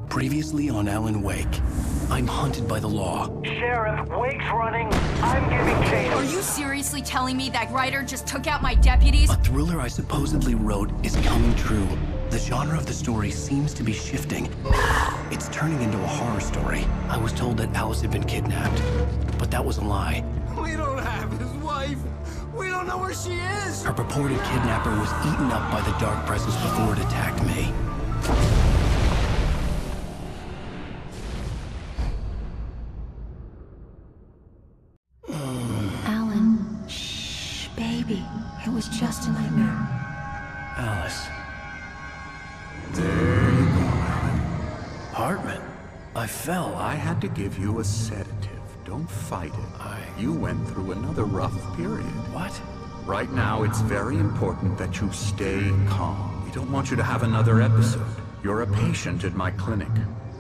Previously on Alan Wake, I'm hunted by the law. Sheriff, Wake's running. I'm giving chase. Are you seriously telling me that writer just took out my deputies? A thriller I supposedly wrote is coming true. The genre of the story seems to be shifting. It's turning into a horror story. I was told that Alice had been kidnapped, but that was a lie. We don't have his wife. We don't know where she is. Her purported kidnapper was eaten up by the dark presence before it attacked me. Alan, shh, baby. It was just a nightmare. Alice. There you go, Alan. Hartman. I fell. I had to give you a sedative. Don't fight it. You went through another rough period. What? Right now, it's very important that you stay calm. We don't want you to have another episode. You're a patient at my clinic.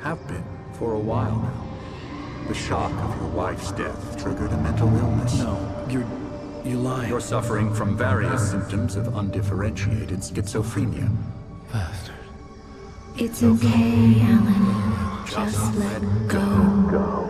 Have been for a while now. The shock of your wife's death triggered a mental illness. No, you're lying. You're suffering from various symptoms of undifferentiated schizophrenia. Bastard. It's okay, Alan. Just let go.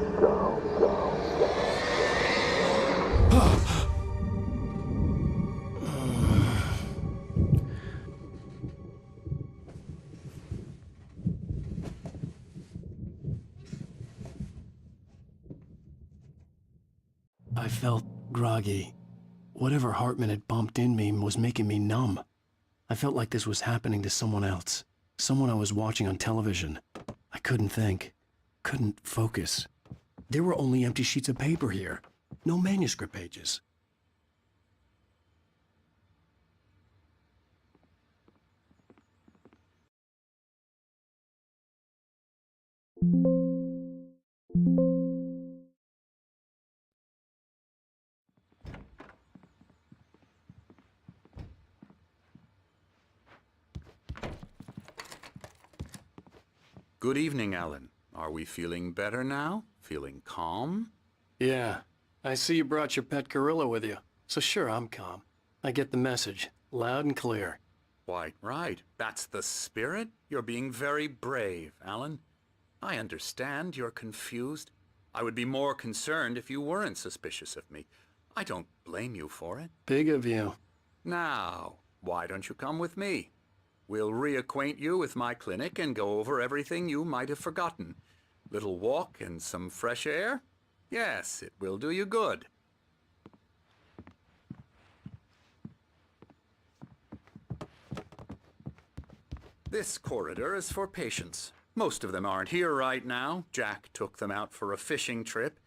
I felt groggy. Whatever Hartman had bumped in me was making me numb. I felt like this was happening to someone else. Someone I was watching on television. I couldn't think. Couldn't focus. There were only empty sheets of paper here. No manuscript pages. Good evening, Alan. Are we feeling better now? Feeling calm? Yeah. I see you brought your pet gorilla with you. So sure, I'm calm. I get the message. Loud and clear. Quite right. That's the spirit. You're being very brave, Alan. I understand you're confused. I would be more concerned if you weren't suspicious of me. I don't blame you for it. Big of you. Now, why don't you come with me? We'll reacquaint you with my clinic and go over everything you might have forgotten. Little walk and some fresh air? Yes, it will do you good. This corridor is for patients. Most of them aren't here right now. Jack took them out for a fishing trip,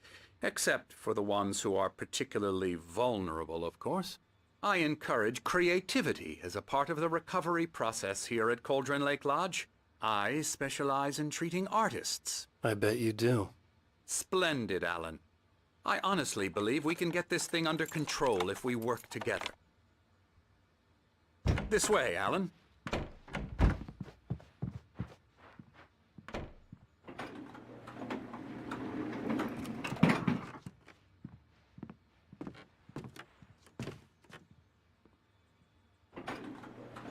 except for the ones who are particularly vulnerable, of course. I encourage creativity as a part of the recovery process here at Cauldron Lake Lodge. I specialize in treating artists. I bet you do. Splendid, Alan. I honestly believe we can get this thing under control if we work together. This way, Alan.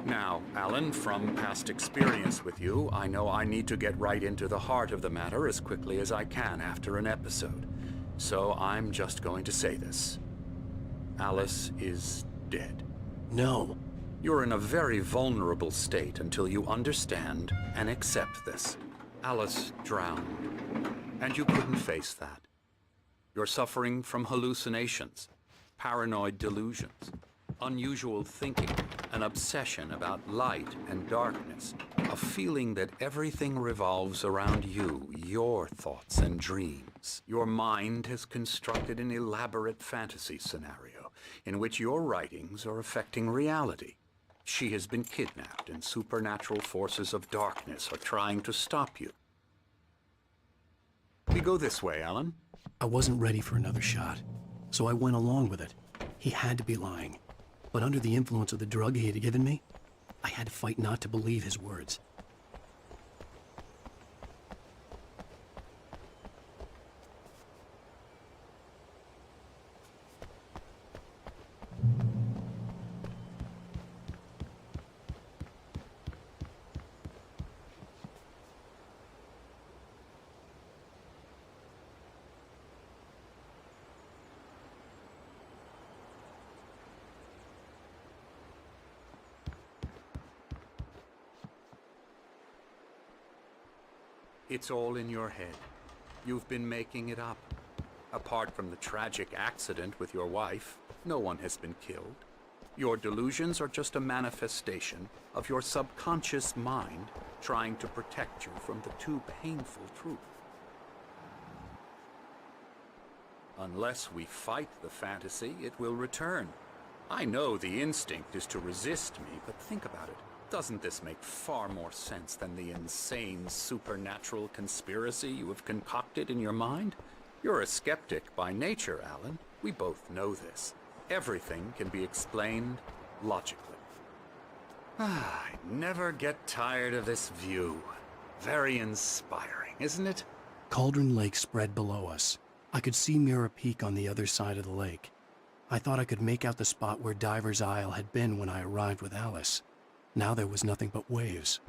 Now, Alan, from past experience with you, I know I need to get right into the heart of the matter as quickly as I can after an episode. So I'm just going to say this. Alice is dead. No. You're in a very vulnerable state until you understand and accept this. Alice drowned, and you couldn't face that. You're suffering from hallucinations, paranoid delusions, unusual thinking, an obsession about light and darkness, a feeling that everything revolves around you, your thoughts and dreams. Your mind has constructed an elaborate fantasy scenario in which your writings are affecting reality. She has been kidnapped and supernatural forces of darkness are trying to stop you. We go this way, Alan. I wasn't ready for another shot. so I went along with it. He had to be lying. But under the influence of the drug he had given me, I had to fight not to believe his words. It's all in your head. You've been making it up. Apart from the tragic accident with your wife, no one has been killed. Your delusions are just a manifestation of your subconscious mind trying to protect you from the too painful truth. Unless we fight the fantasy, it will return. I know the instinct is to resist me, but think about it. Doesn't this make far more sense than the insane supernatural conspiracy you have concocted in your mind? You're a skeptic by nature, Alan. We both know this. Everything can be explained logically. I never get tired of this view. Very inspiring, isn't it? Cauldron Lake spread below us. I could see Mirror Peak on the other side of the lake. I thought I could make out the spot where Diver's Isle had been when I arrived with Alice. Now there was nothing but waves.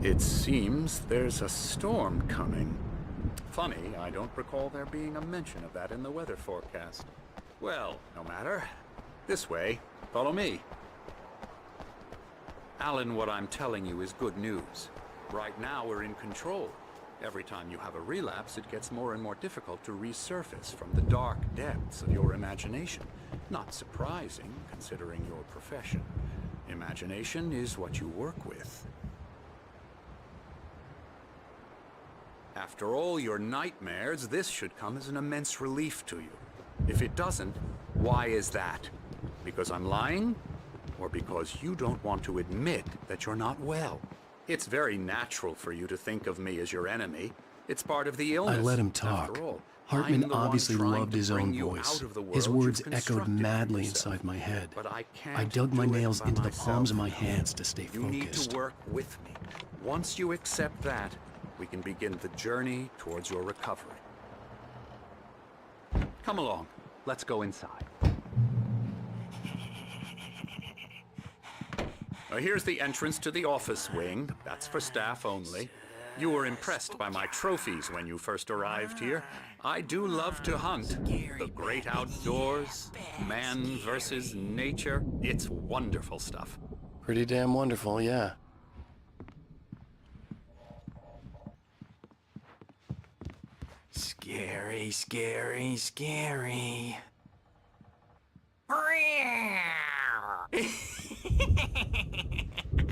It seems there's a storm coming. Funny, I don't recall there being a mention of that in the weather forecast. Well, no matter. This way. Follow me. Alan, what I'm telling you is good news. Right now we're in control. Every time you have a relapse, it gets more and more difficult to resurface from the dark depths of your imagination. Not surprising, considering your profession. Imagination is what you work with. After all your nightmares, this should come as an immense relief to you. If it doesn't, why is that? Because I'm lying? Or because you don't want to admit that you're not well? It's very natural for you to think of me as your enemy. It's part of the illness. I let him talk. After all, Hartman I'm the one obviously trying loved to his bring own you voice. out of the His world words you've echoed constructed for madly yourself. inside my head. But I can't I dug my do it nails by into the myself. palms of my hands to stay You need focused. to work with me. Once you accept that, we can begin the journey towards your recovery. Come along. Let's go inside. Here's the entrance to the office wing. That's for staff only. You were impressed by my trophies when you first arrived here. I do love to hunt. The great outdoors, man versus nature. It's wonderful stuff. Pretty damn wonderful, yeah. Scary, scary, scary.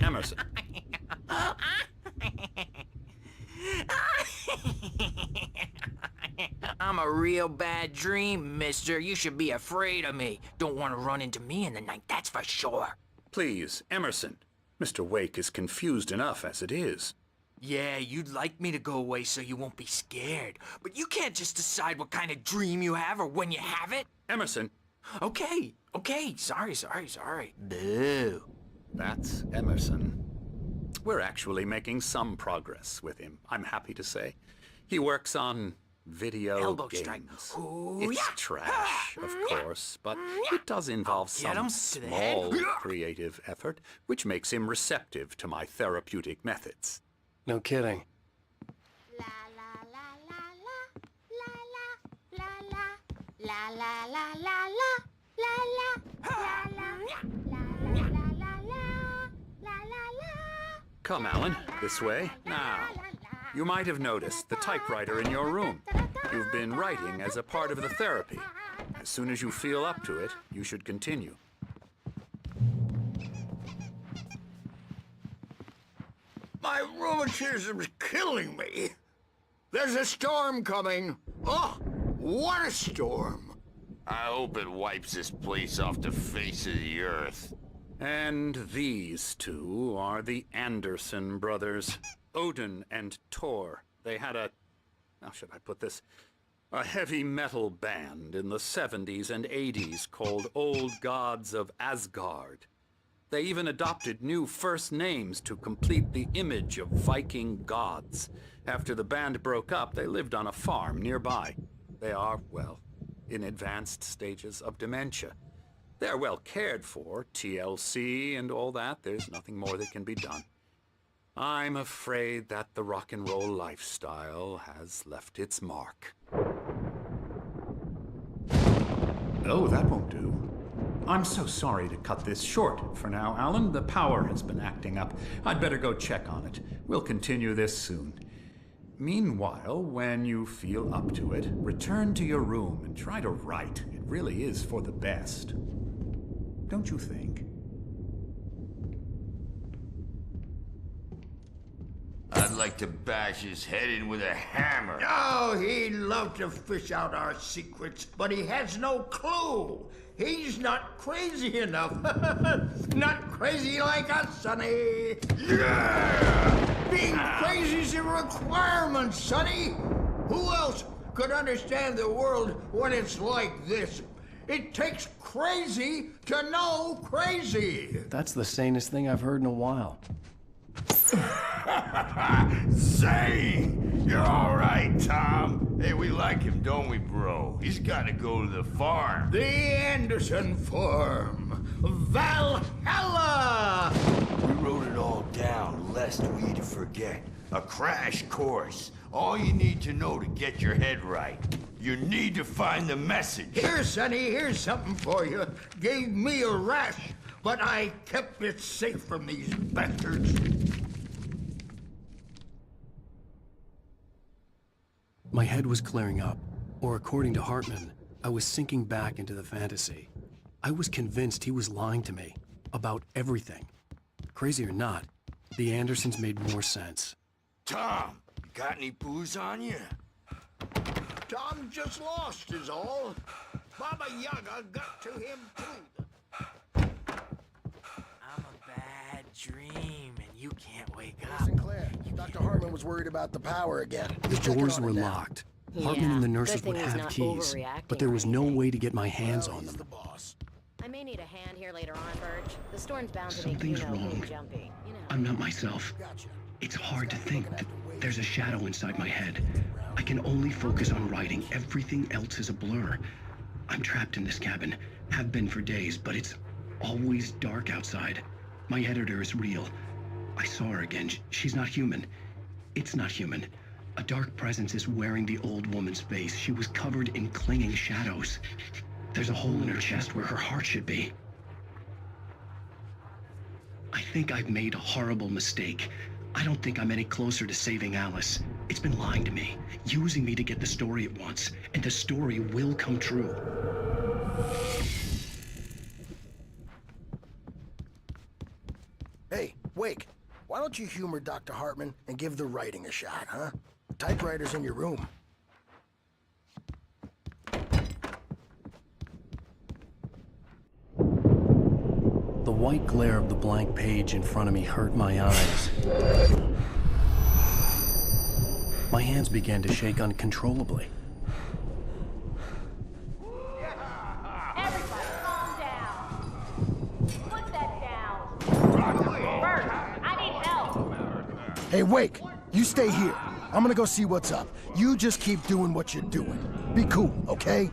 Emerson. I'm a real bad dream, mister. You should be afraid of me. Don't want to run into me in the night, that's for sure. Please, Emerson. Mr. Wake is confused enough as it is. Yeah, you'd like me to go away so you won't be scared. But you can't just decide what kind of dream you have or when you have it. Emerson. Okay, sorry. Boo. That's Emerson. We're actually making some progress with him, I'm happy to say. He works on video Elbow games. strike. Ooh, It's yeah. trash, of course, but it does involve Get him some to the head. small creative effort, which makes him receptive to my therapeutic methods. No kidding. La la la la la la la la la la la la la la la la la la. Come, Alan, this way. Now, you might have noticed the typewriter in your room. You've been writing as a part of the therapy. As soon as you feel up to it, you should continue. My rheumatism's killing me. There's a storm coming. Oh, what a storm. I hope it wipes this place off the face of the earth. And these two are the Anderson brothers, Odin and Tor. They had a... How should I put this? A heavy metal band in the 70s and 80s called Old Gods of Asgard. They even adopted new first names to complete the image of Viking gods. After the band broke up, they lived on a farm nearby. They are, well, in advanced stages of dementia. They're well cared for, TLC and all that. There's nothing more that can be done. I'm afraid that the rock and roll lifestyle has left its mark. Oh, that won't do. I'm so sorry to cut this short for now, Alan. The power has been acting up. I'd better go check on it. We'll continue this soon. Meanwhile, when you feel up to it, return to your room and try to write. It really is for the best. Don't you think? I'd like to bash his head in with a hammer. Oh, he'd love to fish out our secrets, but he has no clue. He's not crazy enough. Not crazy like us, Sonny. Yeah! Being crazy's a requirement, Sonny. Who else could understand the world when it's like this? It takes crazy to know crazy. That's the sanest thing I've heard in a while. Zane! You're all right, Tom. Hey, we like him, don't we, bro? He's got to go to the farm. The Anderson Farm. Valhalla! We wrote it all down, lest we forget. A crash course. All you need to know to get your head right. You need to find the message. Here, Sonny, here's something for you. Gave me a rash, but I kept it safe from these bastards. My head was clearing up, or according to Hartman, I was sinking back into the fantasy. I was convinced he was lying to me about everything. Crazy or not, the Andersons made more sense. Tom, you got any booze on you? Tom just lost is all. Baba Yaga got to him too. I'm a bad dream, and you can't wake up. Sinclair, Dr. Hartman was worried about the power again. The doors were locked. Hartman and the nurses would have keys, but there was no way to get my hands on them. The boss. I may need a hand here later on, Birch. The storm's bound to make you know who jumpy. You know. I'm not myself. Gotcha. It's hard to think that there's a shadow inside my head. I can only focus on writing. Everything else is a blur. I'm trapped in this cabin. Have been for days, but it's always dark outside. My editor is real. I saw her again. She's not human. It's not human. A dark presence is wearing the old woman's face. She was covered in clinging shadows. There's a hole in her chest where her heart should be. I think I've made a horrible mistake. I don't think I'm any closer to saving Alice. It's been lying to me, using me to get the story it wants, and the story will come true. Hey, Wake, why don't you humor Dr. Hartman and give the writing a shot, huh? The typewriter's in your room. The white glare of the blank page in front of me hurt my eyes. My hands began to shake uncontrollably. Everybody, calm down. Put that down. Birch, I need help. Hey, Wake, you stay here. I'm gonna go see what's up. You just keep doing what you're doing. Be cool, okay?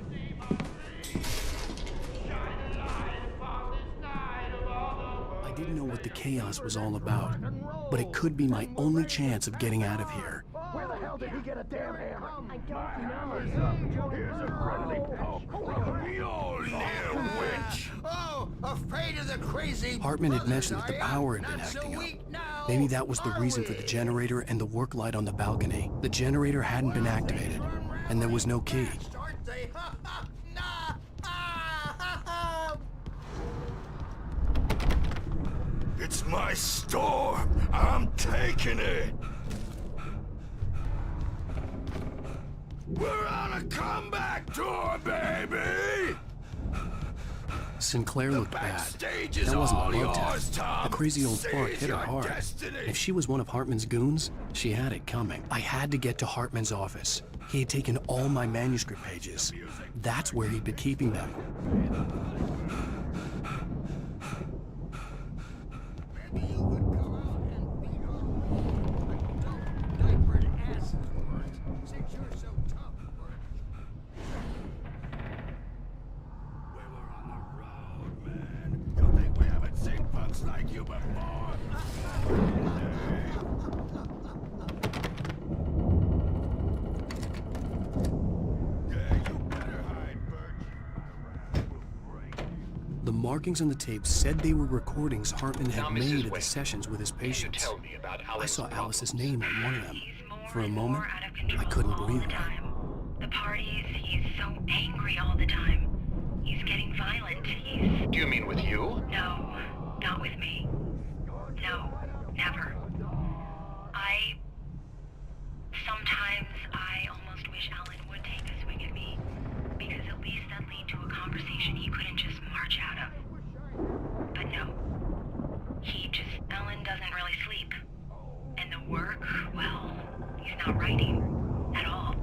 I didn't know what the chaos was all about, but it could be my only chance of getting out of here. Where the hell did he get a damn hammer? I don't know. Here's a friendly poke. You're near witch. Oh, afraid of the crazy. Hartman had mentioned that the power had been acting up. Maybe that was the reason for the generator and the work light on the balcony. The generator hadn't been activated, and there was no key. It's my storm. I'm taking it. We're on a comeback tour, baby! Sinclair looked bad. That wasn't a blood test. The crazy old fart hit her hard. If she was one of Hartman's goons, she had it coming. I had to get to Hartman's office. He had taken all my manuscript pages. That's where he'd been keeping them. Like you before. The markings on the tape said they were recordings Hartman had made at the sessions with his patients. I saw Alice's name on one of them. For a moment, I couldn't breathe right. The parties, he's so angry all the time. He's getting violent. Do you mean with you? No, not with me. No, never. Sometimes I almost wish Alan would take a swing at me, because at least that'd lead to a conversation he couldn't just march out of. But no. Alan doesn't really sleep. And the work, well, he's not writing at all.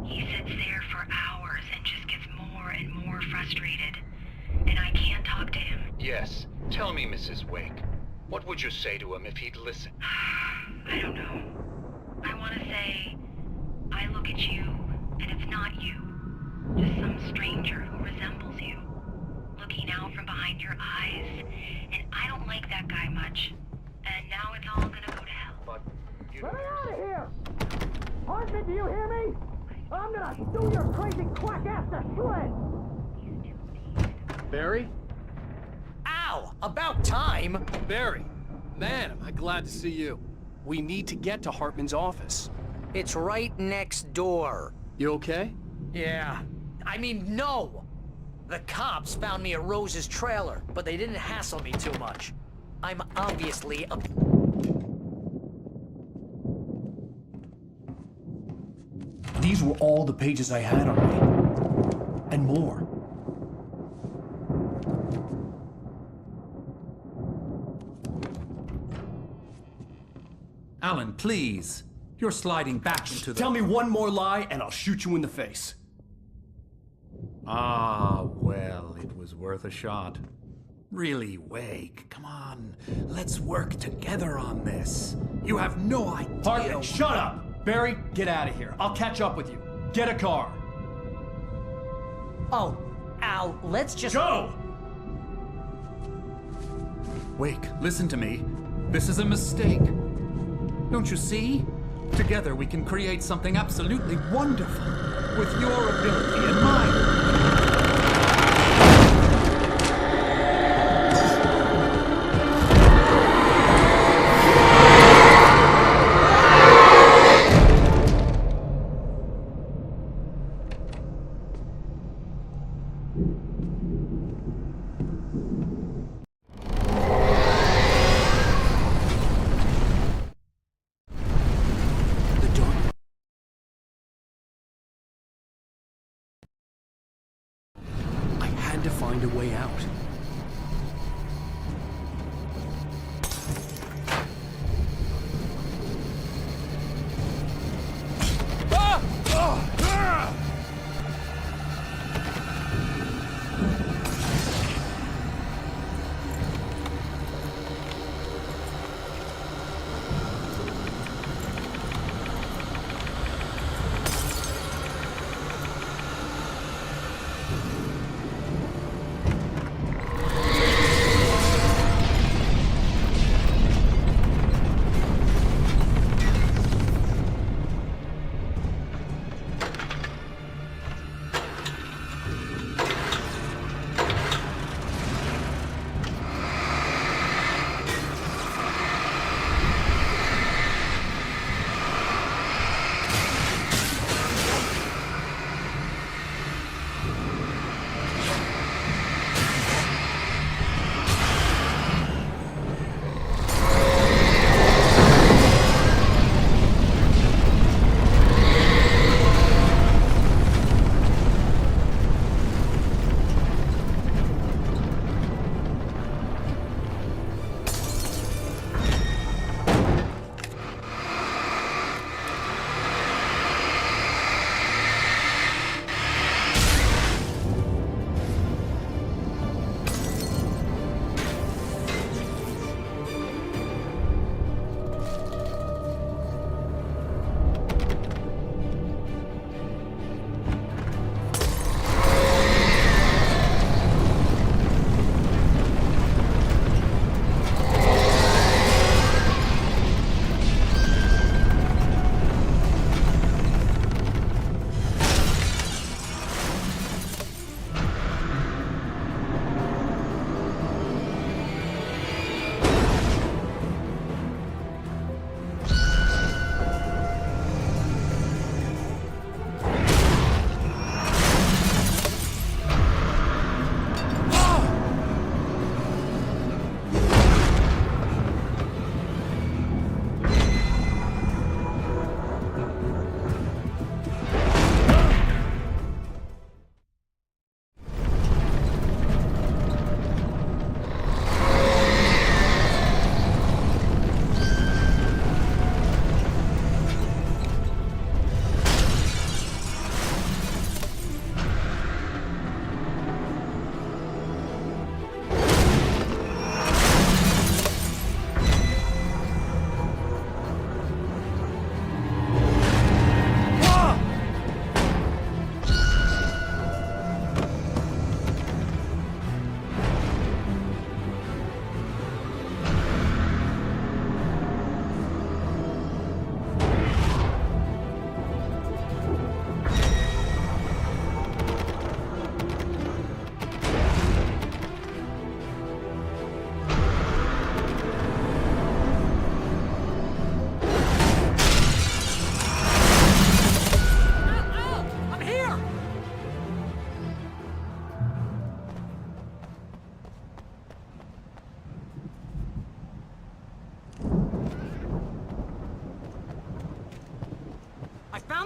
He sits there for hours and just gets more and more frustrated. And I can't talk to him. Yes. Tell me, Mrs. Wake. What would you say to him if he'd listen? I don't know. I want to say, I look at you, and it's not you. Just some stranger who resembles you. Looking out from behind your eyes. And I don't like that guy much. And now it's all gonna go to hell. But you Get me out of here! Hartman, do you hear me? I'm gonna stew your crazy quack ass to shreds! Barry? Ow! About time! Barry! Man, am I glad to see you. We need to get to Hartman's office. It's right next door. You okay? Yeah. I mean, no! The cops found me at Rose's trailer, but they didn't hassle me too much. I'm obviously a... These were all the pages I had on me. And more. Alan, please. You're sliding back into the... Tell me one more lie and I'll shoot you in the face. Ah, well, it was worth a shot. Really, Wake, come on. Let's work together on this. You have no idea... Hartman, shut up! Barry, get out of here. I'll catch up with you. Get a car. Oh, Al, let's just... Go! Wake, listen to me. This is a mistake. Don't you see? Together we can create something absolutely wonderful. With your ability and mine.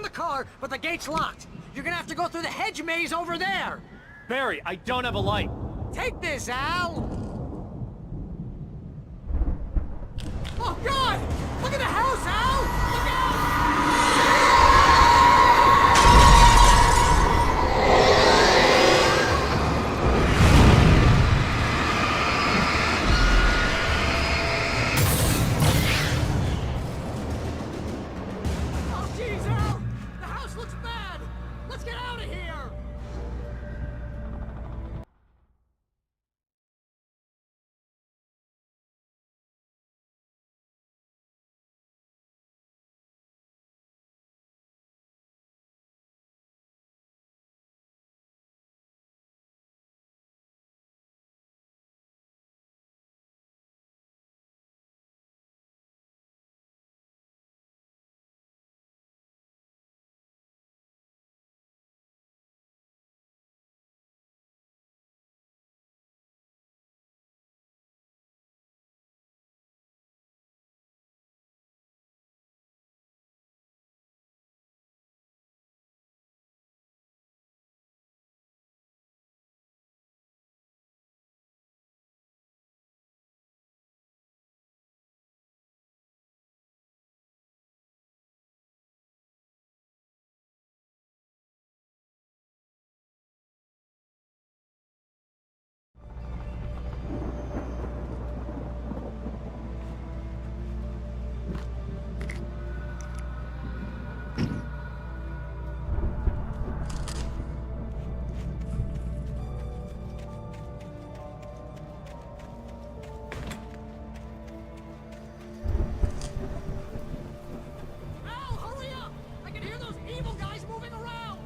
found the car, but the gate's locked. You're gonna have to go through the hedge maze over there. Barry, I don't have a light. Take this, Al! Oh, God! Look at the house, Al! Look out! Oh, jeez, Al! The house looks bad! Let's get out of here! Al, hurry up! I can hear those evil guys moving around!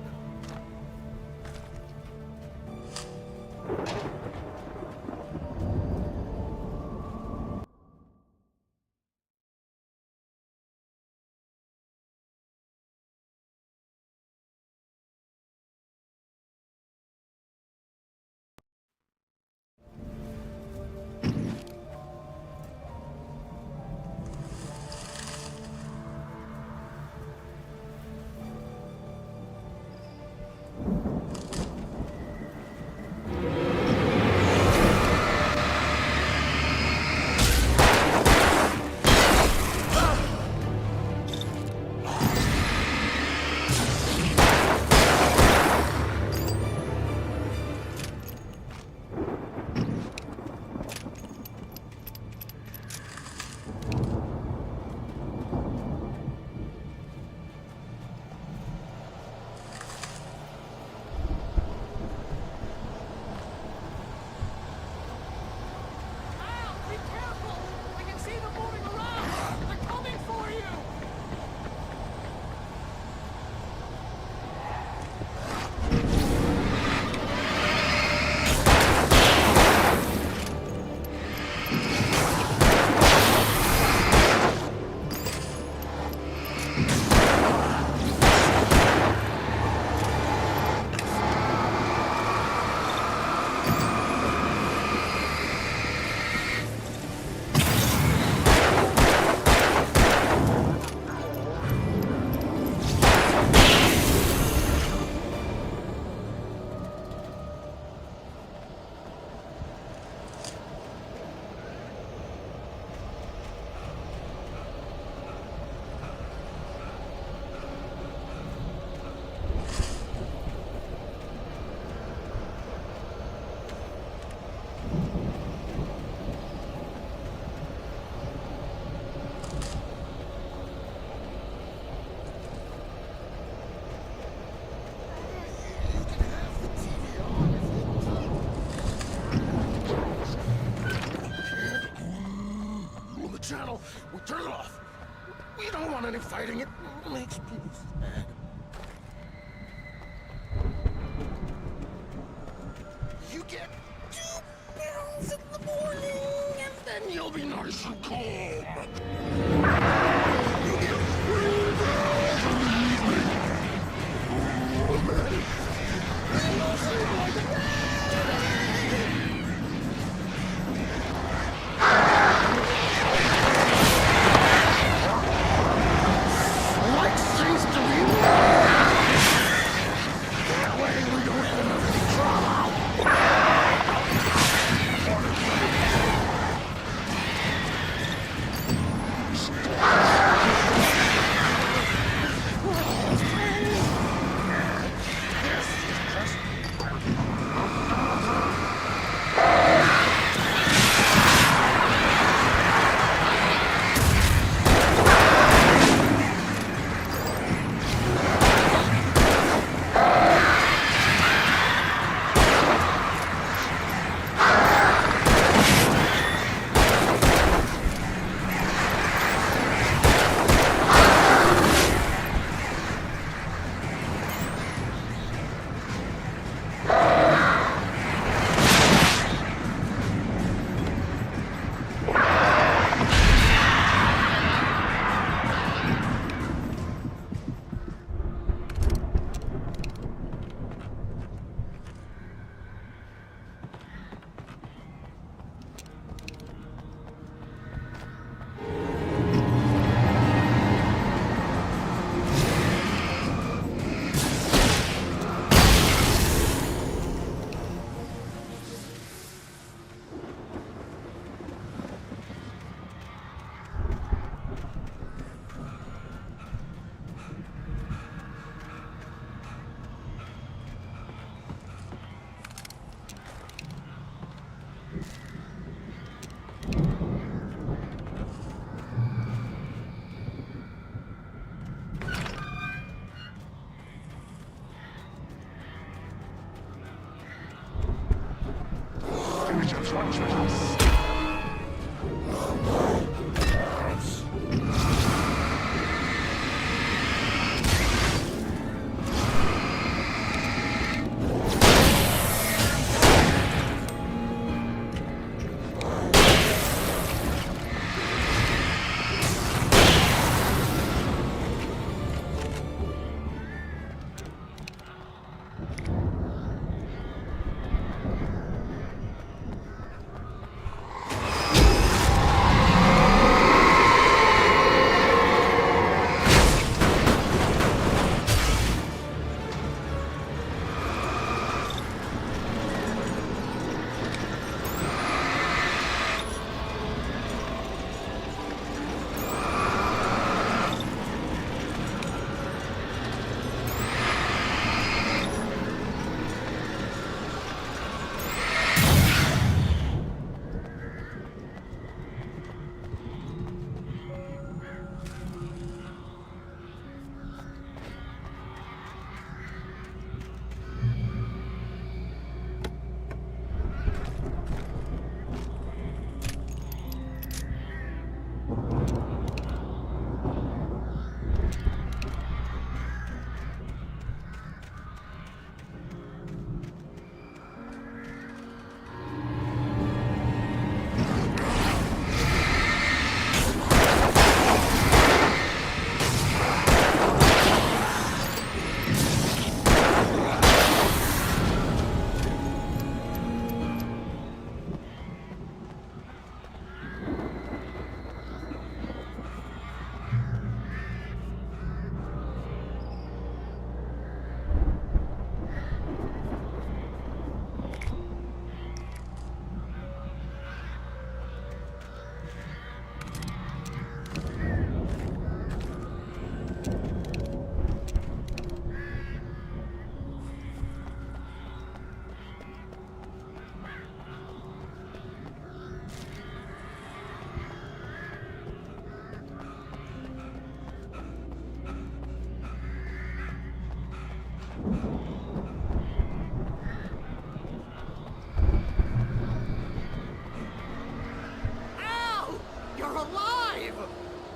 Al, be careful! I can see them moving around! They're coming for you! Channel, we turn it off. We don't want any fighting. It makes people sad. You get 2 pills in the morning, and then you'll be nice and calm. You get 3 pills in the evening. Oh, man. And you'll sleep like a light seems to be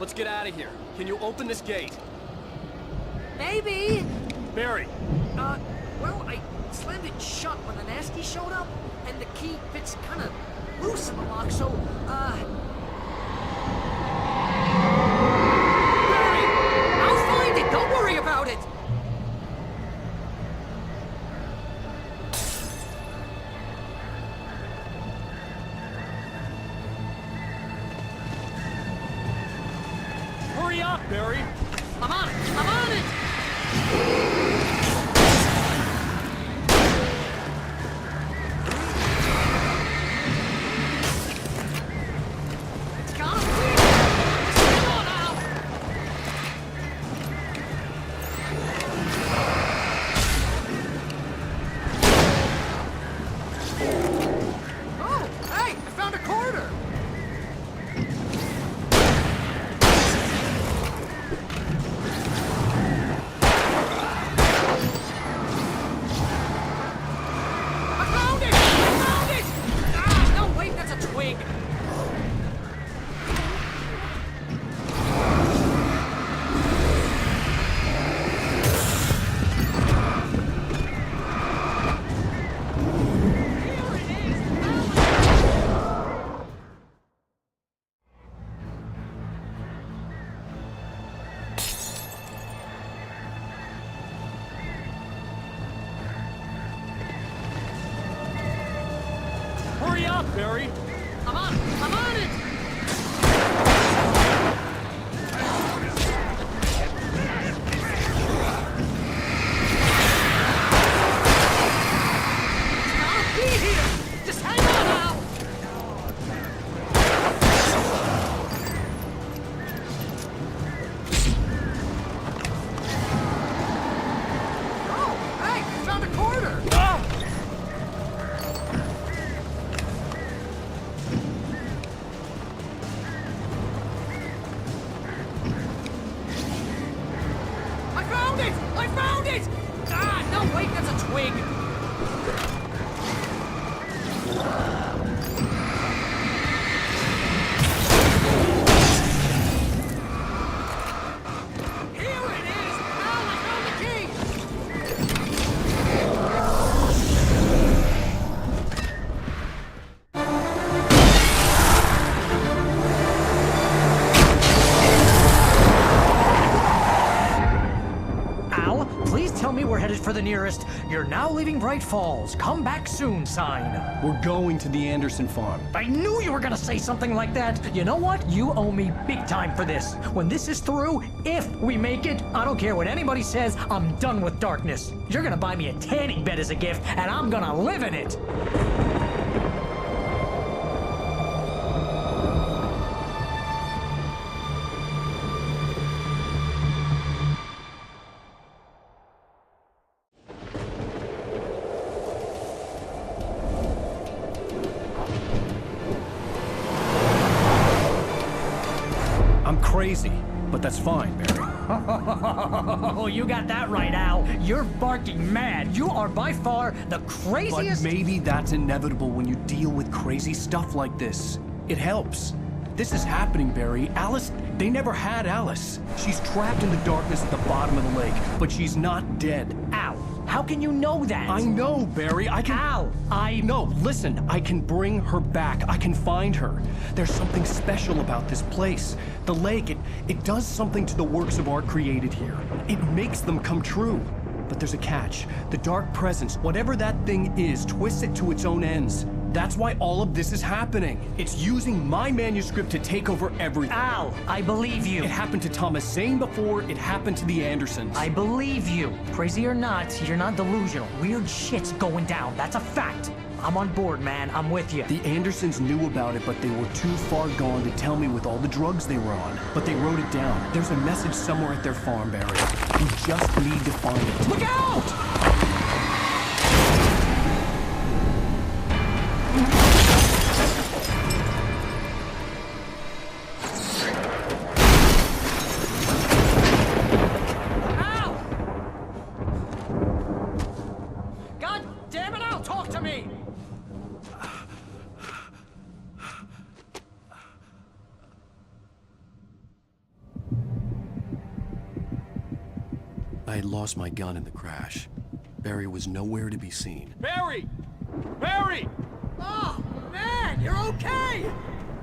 Let's get out of here. Can you open this gate? Maybe. Barry. Well, I slammed it shut when the nasty showed up, and the key fits kind of loose in the lock, so, Barry! I'll find it! Don't worry about it! Hurry up, Barry! I'm on it! I'm on it! Hurry up, Barry! I'm on it! I'm on it! I'll be here! Just hang on now! Oh, hey! I found a corner! I found it! Ah, no, wait, that's a twig! headed for the nearest "You're now leaving Bright Falls. Come back soon" sign. We're going to the Anderson farm. I knew you were gonna say something like that. You know what? You owe me big time for this. When this is through, if we make it, I don't care what anybody says, I'm done with darkness. You're gonna buy me a tanning bed as a gift, and I'm gonna live in it. I'm crazy, but that's fine, Barry. Oh, you got that right, Al. You're barking mad. You are by far the craziest... But maybe that's inevitable when you deal with crazy stuff like this. It helps. This is happening, Barry. Alice, they never had Alice. She's trapped in the darkness at the bottom of the lake, but she's not dead. Al, how can you know that? I know, Barry. I can... Al, No, listen. I can bring her back. I can find her. There's something special about this place. The lake, it does something to the works of art created here. It makes them come true. But there's a catch. The dark presence, whatever that thing is, twists it to its own ends. That's why all of this is happening. It's using my manuscript to take over everything. Al, I believe you. It happened to Thomas Zane before, it happened to the Andersons. I believe you. Crazy or not, you're not delusional. Weird shit's going down. That's a fact. I'm on board, man. I'm with you. The Andersons knew about it, but they were too far gone to tell me with all the drugs they were on. But they wrote it down. There's a message somewhere at their farm, Barry. You just need to find it. Look out! I had lost my gun in the crash. Barry was nowhere to be seen. Barry! Barry! Oh, man, you're okay!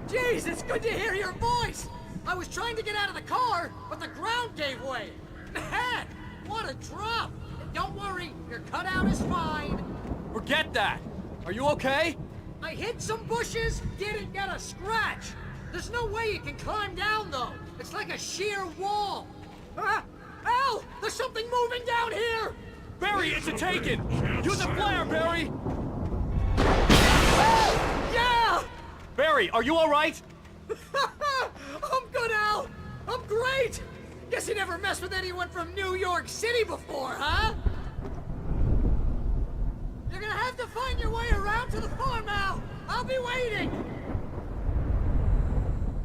Jeez, it's good to hear your voice! I was trying to get out of the car, but the ground gave way. Man, what a drop! And don't worry, your cutout is fine. Forget that! Are you okay? I hit some bushes, didn't get a scratch. There's no way you can climb down, though. It's like a sheer wall. Al! There's something moving down here! Barry, it's a taken! Use a flare, Barry! Yeah! Barry, are you alright? I'm good, Al! I'm great! Guess you never messed with anyone from New York City before, huh? You're gonna have to find your way around to the farm, Al! I'll be waiting!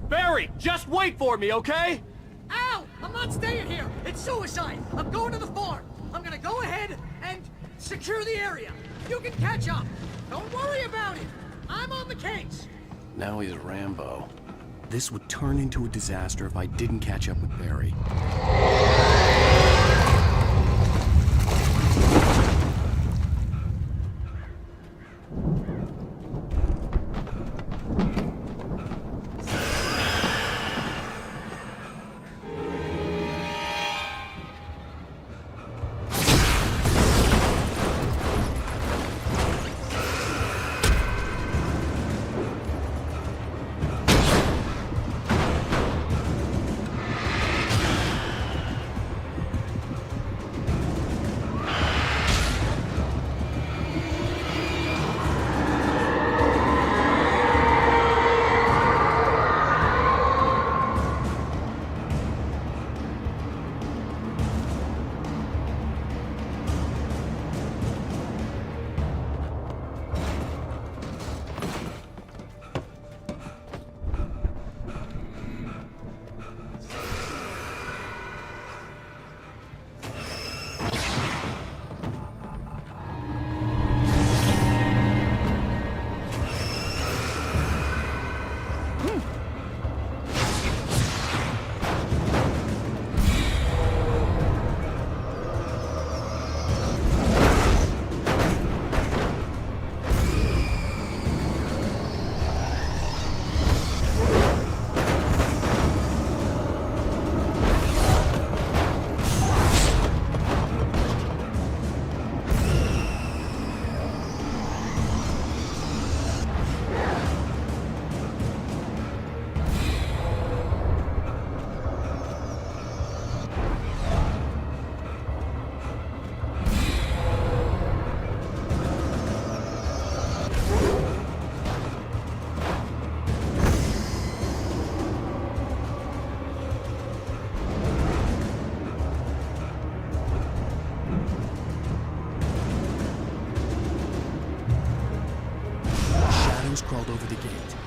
Barry, just wait for me, okay? Al! I'm not staying here! It's suicide! I'm going to the farm! I'm gonna go ahead and secure the area. You can catch up. Don't worry about it. I'm on the case. Now he's Rambo. This would turn into a disaster if I didn't catch up with Barry.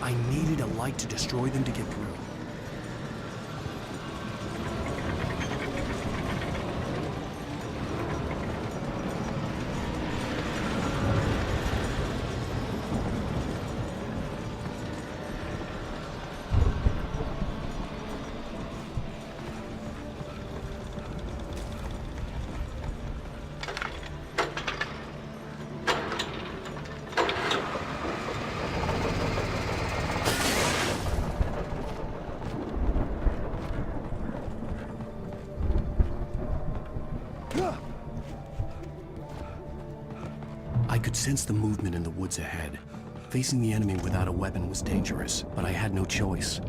I needed a light to destroy them to get through. I could sense the movement in the woods ahead. Facing the enemy without a weapon was dangerous, but I had no choice.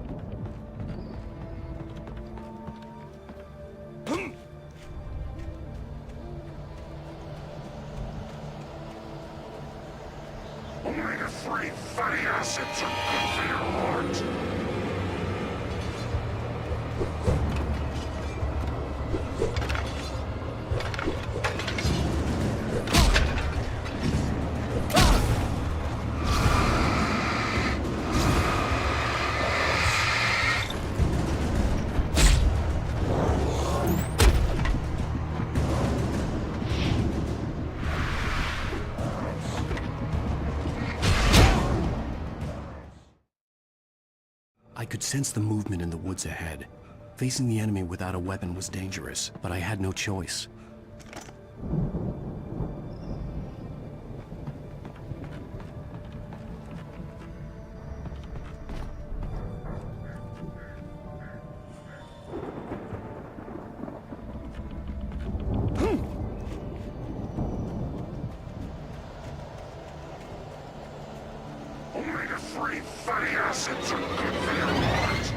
Only the three fatty acids are good for your heart. I could sense the movement in the woods ahead. Facing the enemy without a weapon was dangerous, but I had no choice. Only the three fatty acids are good for your heart.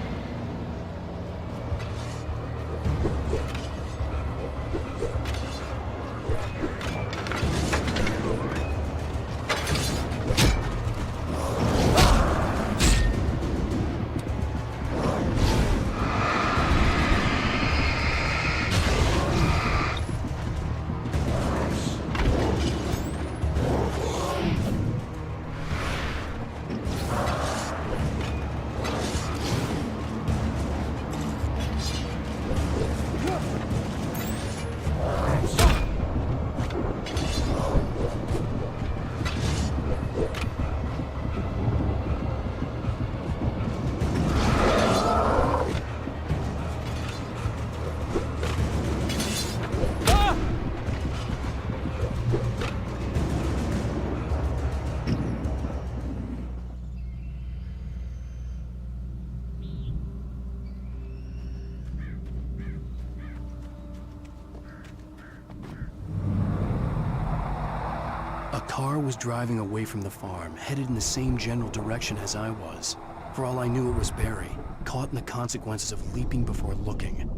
A car was driving away from the farm, headed in the same general direction as I was. For all I knew, it was Barry, caught in the consequences of leaping before looking.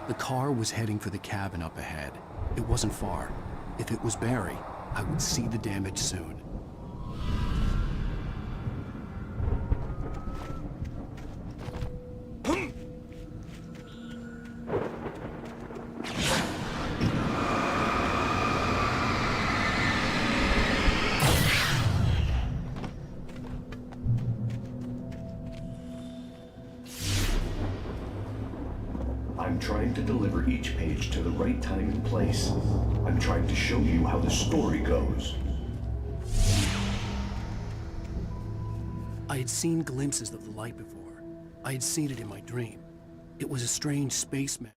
The car was heading for the cabin up ahead. It wasn't far. If it was Barry, I would see the damage soon. I'm trying to deliver each page to the right time and place. I'm trying to show you how the story goes. I had seen glimpses of the light before. I had seen it in my dream. It was a strange spaceman.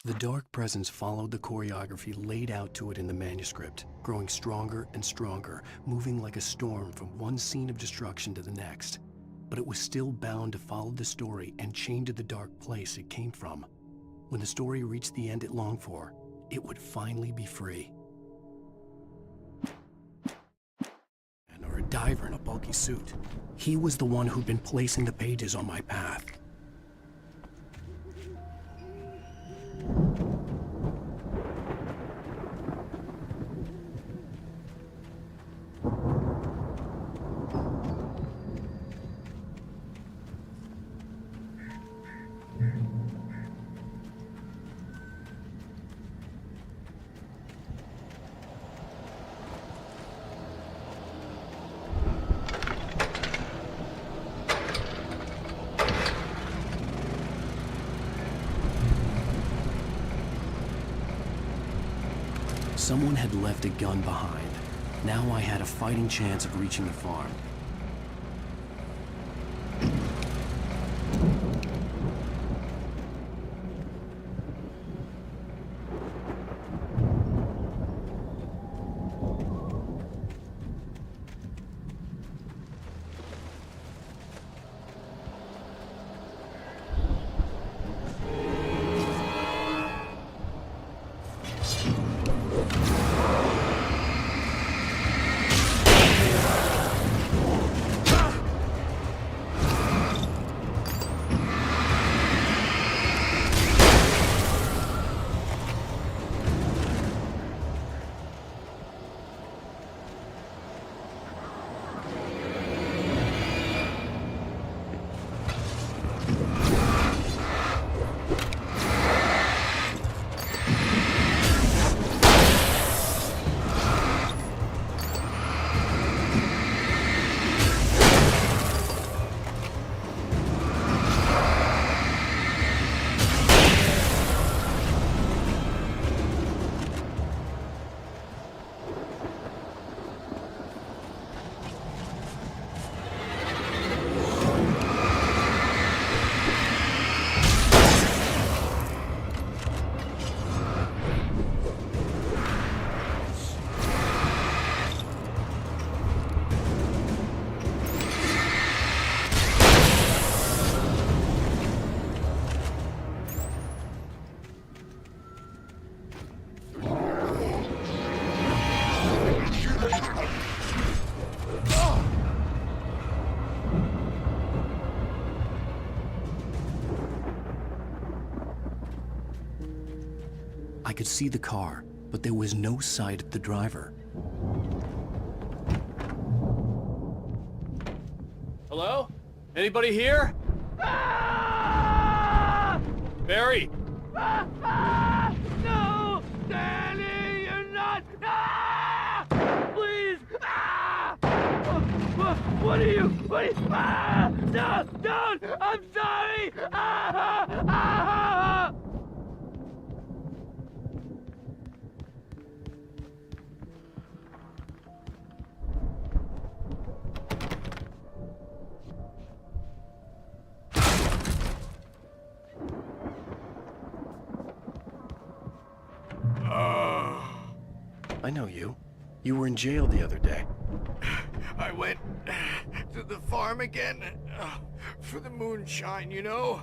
The dark presence followed the choreography laid out to it in the manuscript, growing stronger and stronger, moving like a storm from one scene of destruction to the next. But it was still bound to follow the story and chained to the dark place it came from. When the story reached the end it longed for, it would finally be free. Or a diver in a bulky suit. He was the one who'd been placing the pages on my path. Someone had left a gun behind. Now I had a fighting chance of reaching the farm. I could see the car, but there was no sight of the driver. Hello? Anybody here? Barry! No! Danny, you're not! Please! What are you? No! Don't! I'm sorry! I know you. You were in jail the other day. I went to the farm again for the moonshine, you know?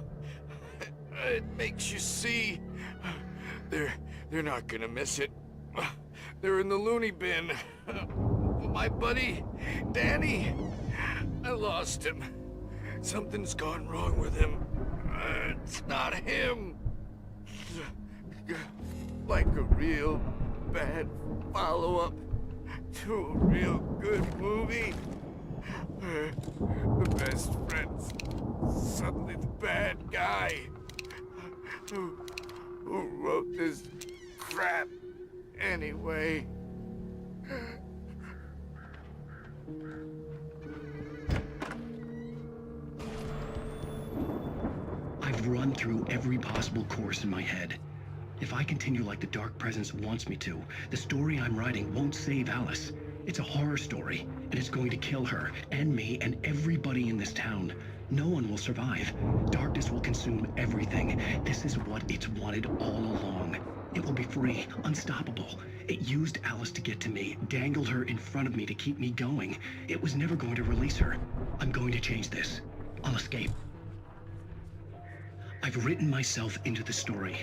It makes you see. They're not gonna miss it. They're in the loony bin. My buddy, Danny, I lost him. Something's gone wrong with him. It's not him. Like a real bad follow-up to a real good movie. The best friend's suddenly the bad guy. Who wrote this crap anyway? I've run through every possible course in my head. If I continue like the Dark Presence wants me to, the story I'm writing won't save Alice. It's a horror story, and it's going to kill her, and me, and everybody in this town. No one will survive. Darkness will consume everything. This is what it's wanted all along. It will be free, unstoppable. It used Alice to get to me, dangled her in front of me to keep me going. It was never going to release her. I'm going to change this. I'll escape. I've written myself into the story.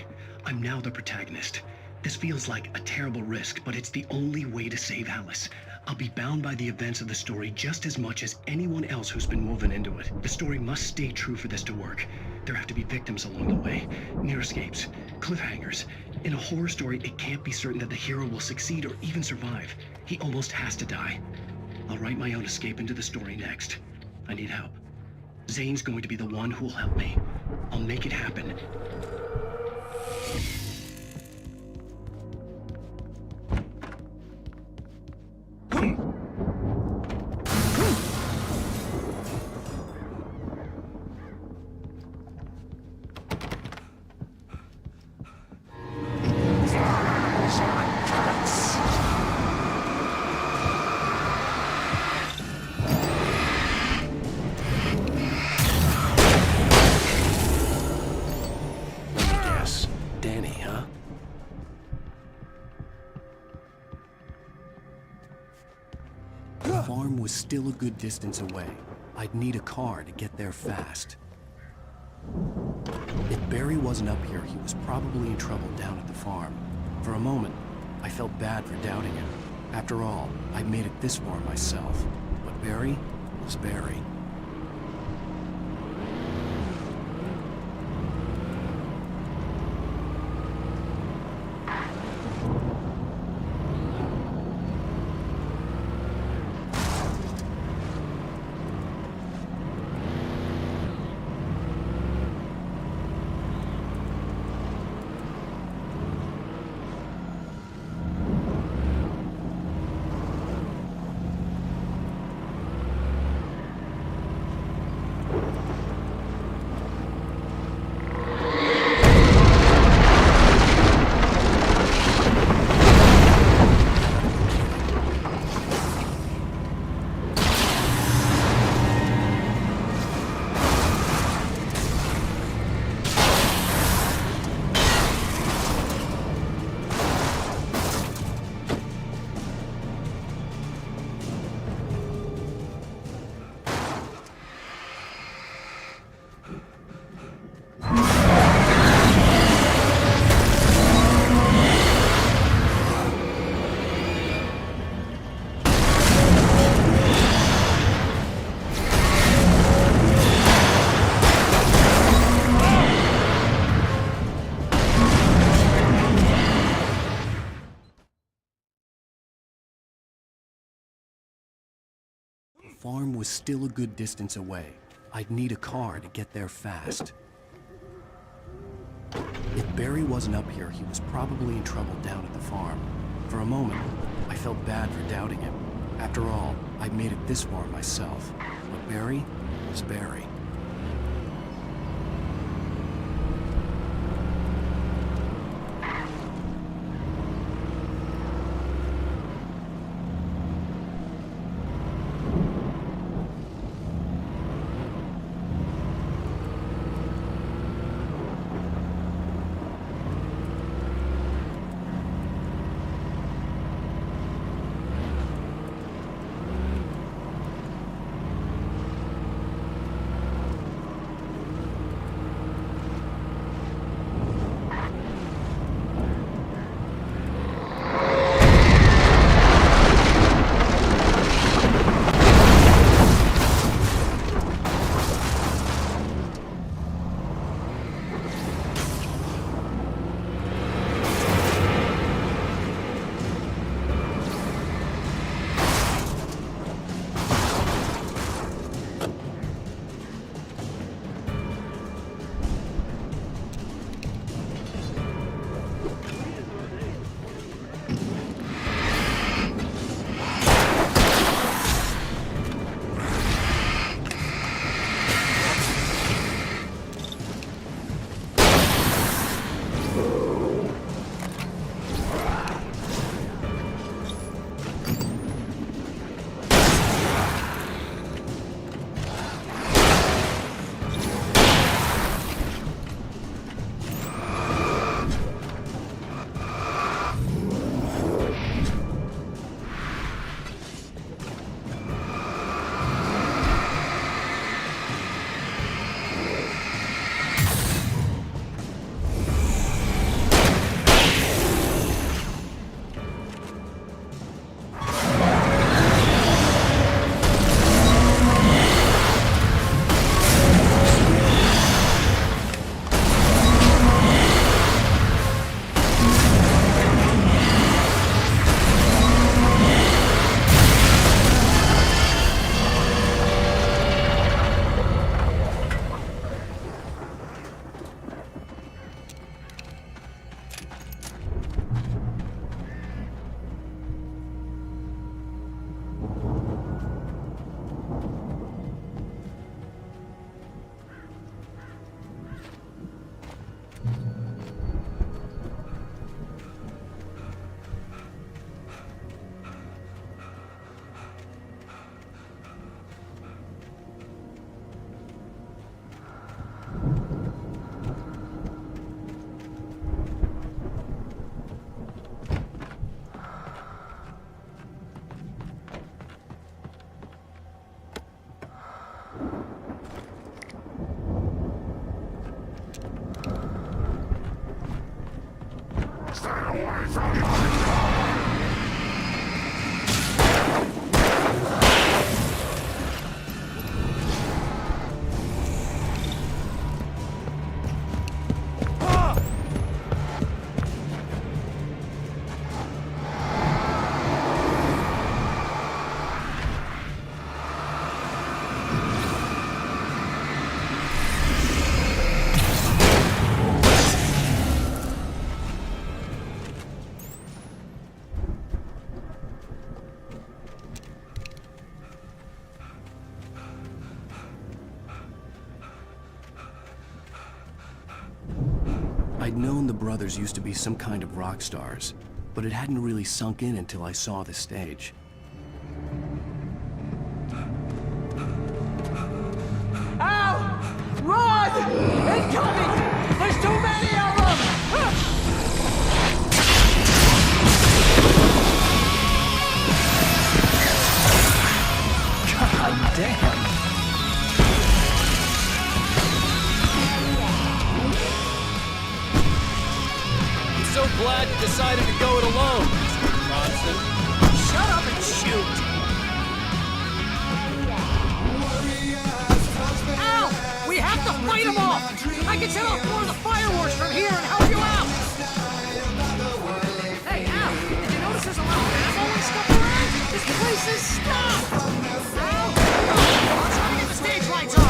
I'm now the protagonist. This feels like a terrible risk, but it's the only way to save Alice. I'll be bound by the events of the story just as much as anyone else who's been woven into it. The story must stay true for this to work. There have to be victims along the way, near escapes, cliffhangers. In a horror story, it can't be certain that the hero will succeed or even survive. He almost has to die. I'll write my own escape into the story next. I need help. Zane's going to be the one who'll help me. I'll make it happen. good distance away. I'd need a car to get there fast. If Barry wasn't up here, he was probably in trouble down at the farm. For a moment, I felt bad for doubting him. After all, I made it this far myself. But Barry was Barry. The farm was still a good distance away. I'd need a car to get there fast. If Barry wasn't up here, he was probably in trouble down at the farm. For a moment, I felt bad for doubting him. After all, I'd made it this far myself. But Barry was Barry. I'd known the brothers used to be some kind of rock stars, but it hadn't really sunk in until I saw the stage. Ow! Run! Incoming! There's too many of them! God damn! So glad you decided to go it alone, Mr. Bronson. Shut up and shoot! Ow! We have to fight them off! I can set off more of the fireworks from here and help you out! Hey, Al! Did you notice there's a lot of ammo and stuff around? This place is stopped! Al! I'm trying to get the stage lights on!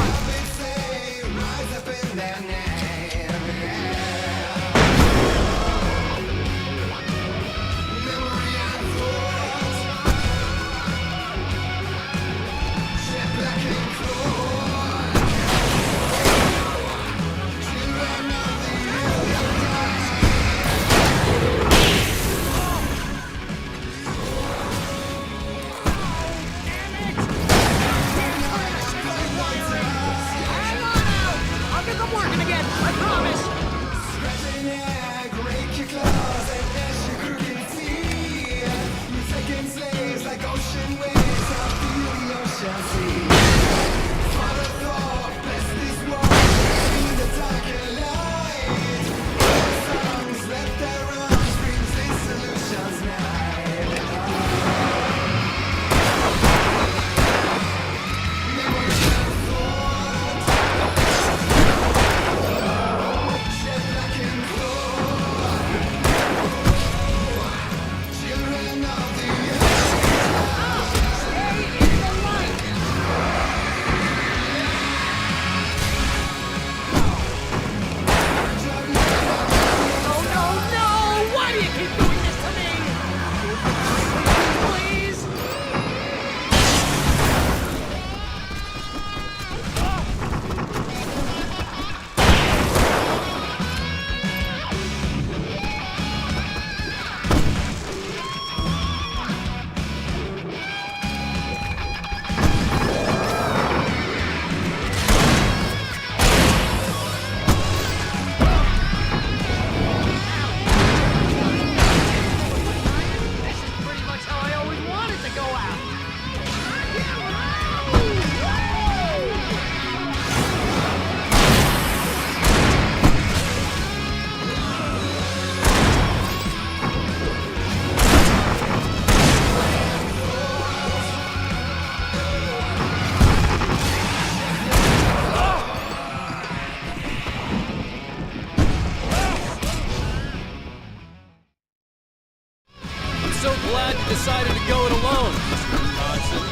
So glad you decided to go it alone, Mr. Bronson.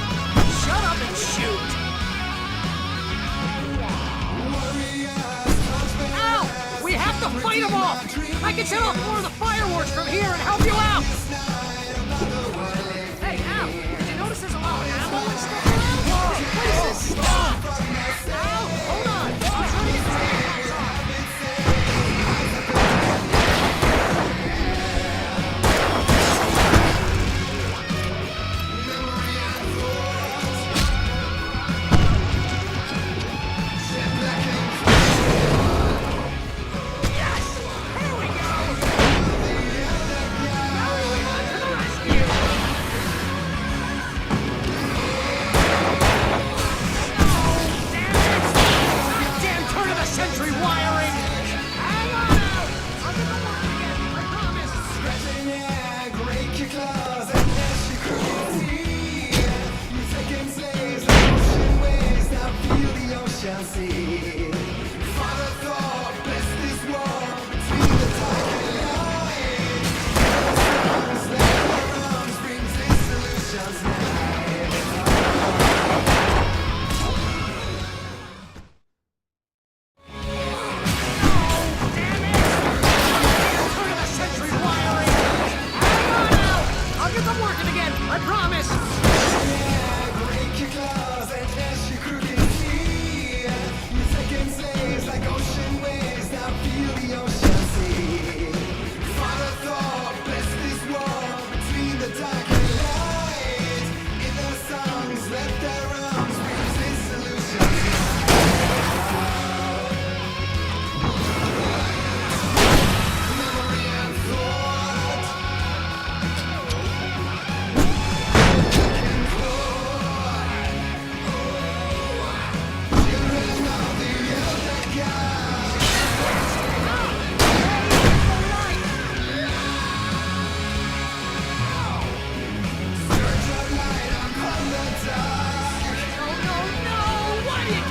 Shut up and shoot! Ow! We have to fight them off! I can set off more of the fireworks from here and help you out! Hey, Al! Did you notice there's a lot of ammo and stuff around? This place is stopped! Al, hold on! I'm trying to get the stage lights on! Yes! Here we go!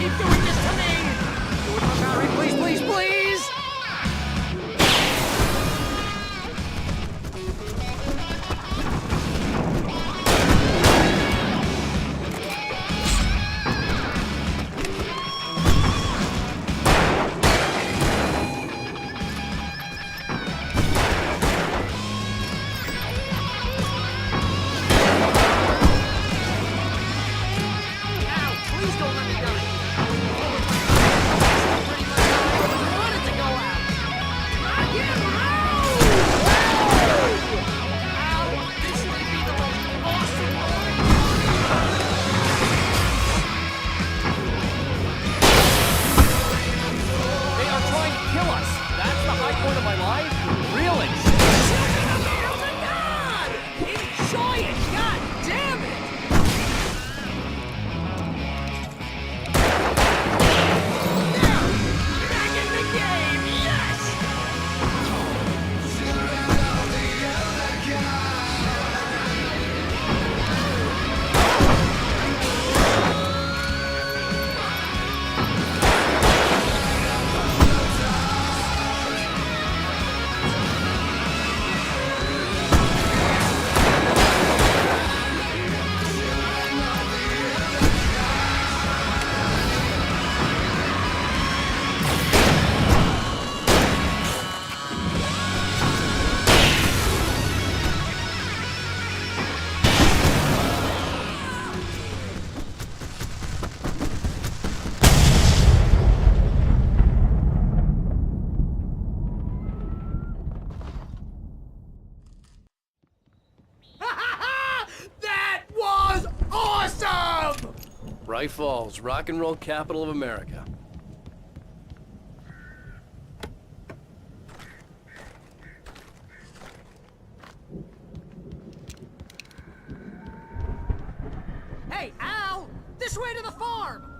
keep doing this to me! Do it for Barry, please, please, please! Bright Falls, rock and roll capital of America. Hey, Al! This way to the farm!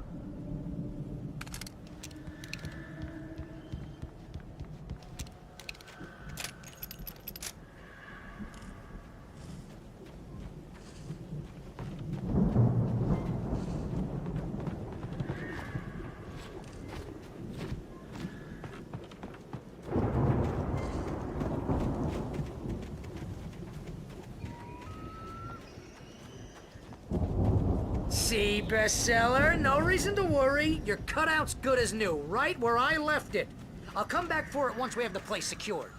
See, bestseller? No reason to worry. Your cutout's good as new, right where I left it. I'll come back for it once we have the place secured.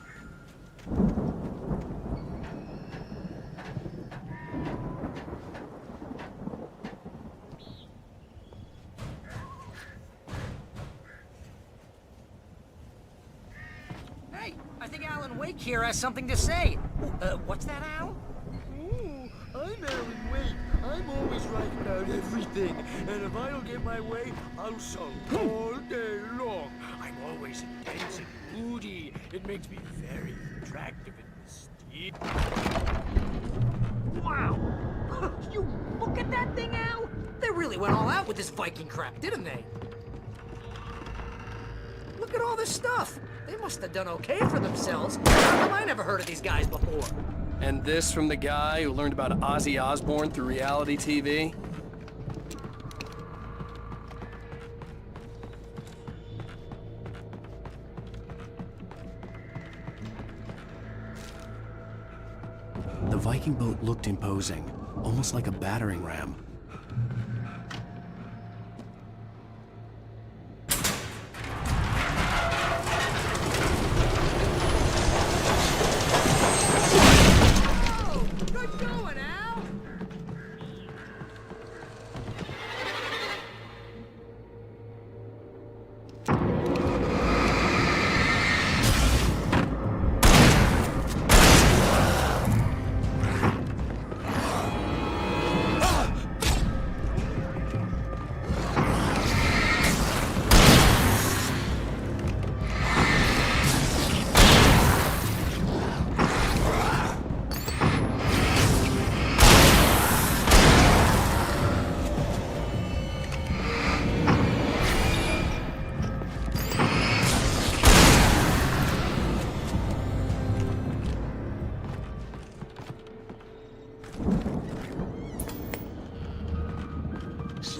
Hey, I think Alan Wake here has something to say. What's that, Al? I'm Alan Wake. I'm always right about everything. And if I don't get my way, I'll sulk all day long. I'm always intense and moody. It makes me very attractive and mysterious. Wow! You look at that thing, Al! They really went all out with this Viking crap, didn't they? Look at all this stuff. They must have done okay for themselves. How come I never heard of these guys before? And this from the guy who learned about Ozzy Osbourne through reality TV? The Viking boat looked imposing, almost like a battering ram. This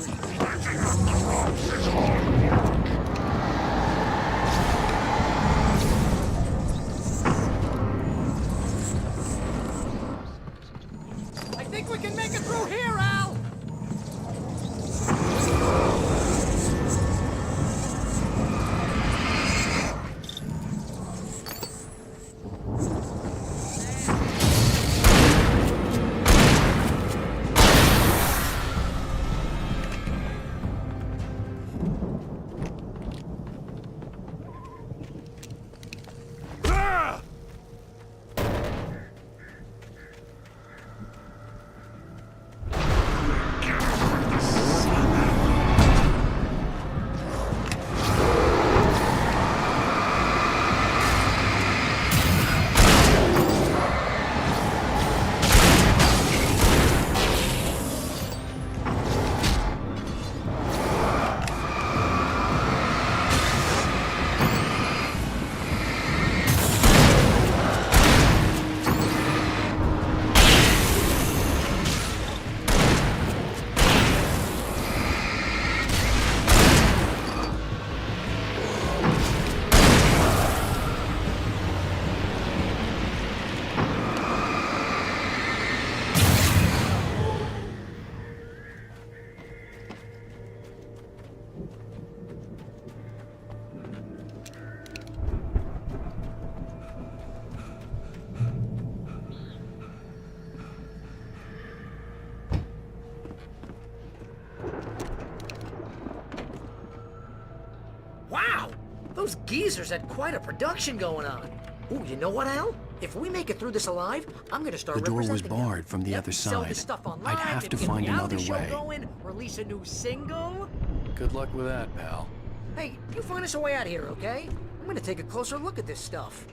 Wow! Those geezers had quite a production going on. Ooh, you know what, Al? If we make it through this alive, I'm gonna start The door was representing them. barred from the other Sell side. this stuff online, I'd have to get a find another reality show way. going, release a new single. Good luck with that, pal. Hey, you find us a way out of here, okay? I'm gonna take a closer look at this stuff.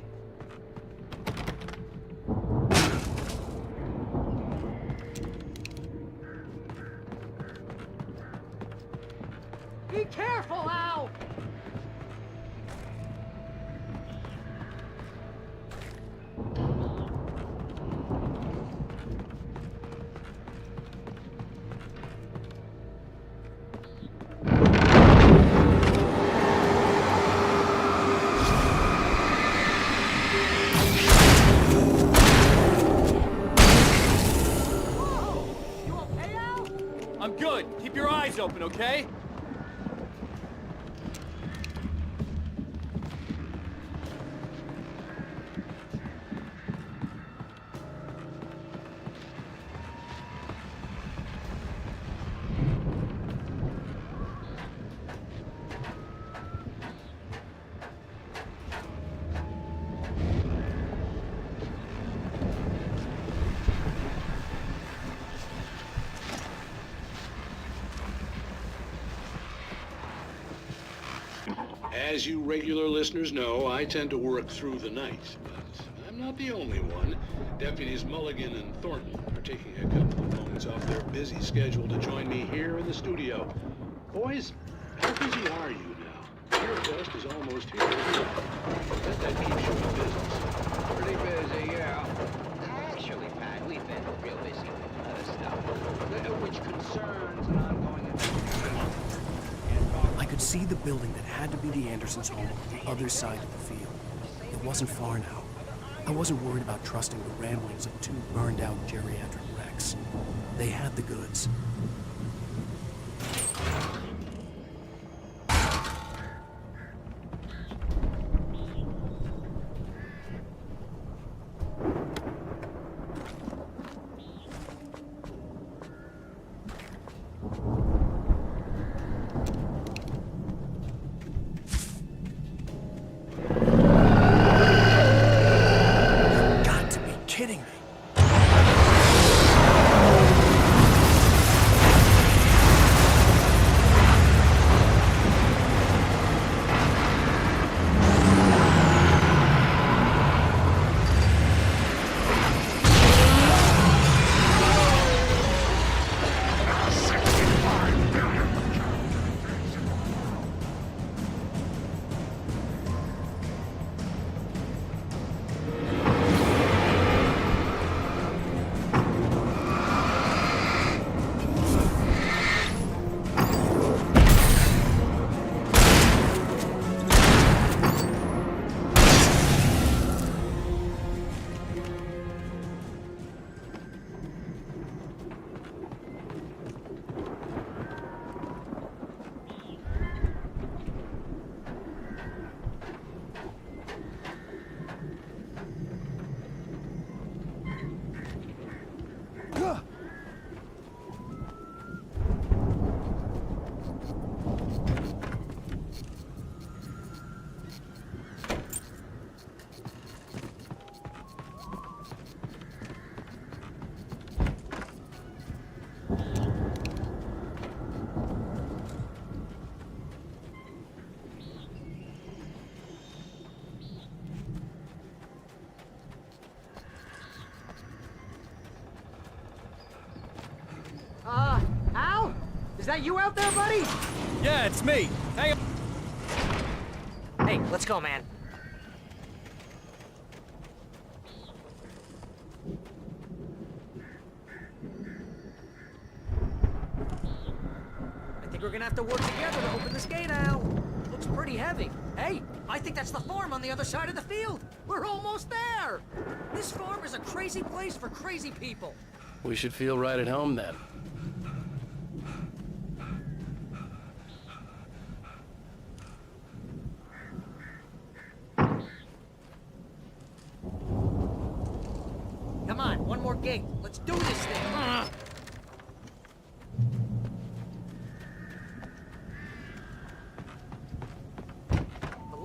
Be careful, Al! I'm good. Keep your eyes open, okay? As you regular listeners know, I tend to work through the night, but I'm not the only one. Deputies Mulligan and Thornton are taking a couple of moments off their busy schedule to join me here in the studio. Boys, how busy are you now? Your Fest is almost here. Bet that keeps you in business. Pretty busy, yeah. Actually, Pat, we've been real busy with other stuff, which concerns an ongoing investigation. I could see the building that had to be the Andersons' home on the other side of the field. It wasn't far now. I wasn't worried about trusting the ramblings of two burned-out geriatric wrecks. They had the goods. Kidding me. Al? Is that you out there, buddy? Yeah, it's me. Hang on. Hey, let's go, man. I think we're gonna have to work together to open this gate, Al. Looks pretty heavy. Hey, I think that's the farm on the other side of the field. We're almost there. This farm is a crazy place for crazy people. We should feel right at home then. Come on, one more gate. Let's do this thing.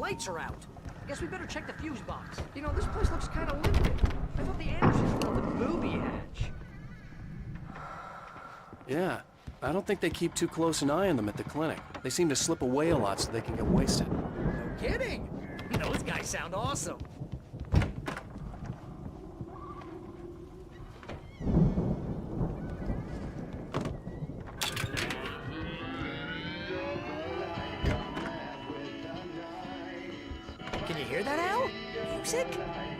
lights are out. Guess we better check the fuse box. You know, this place looks kind of limited. I thought the Andersons were the booby hatch. Yeah, I don't think they keep too close an eye on them at the clinic. They seem to slip away a lot so they can get wasted. No kidding. Those guys sound awesome. Can you hear that, Al? Music?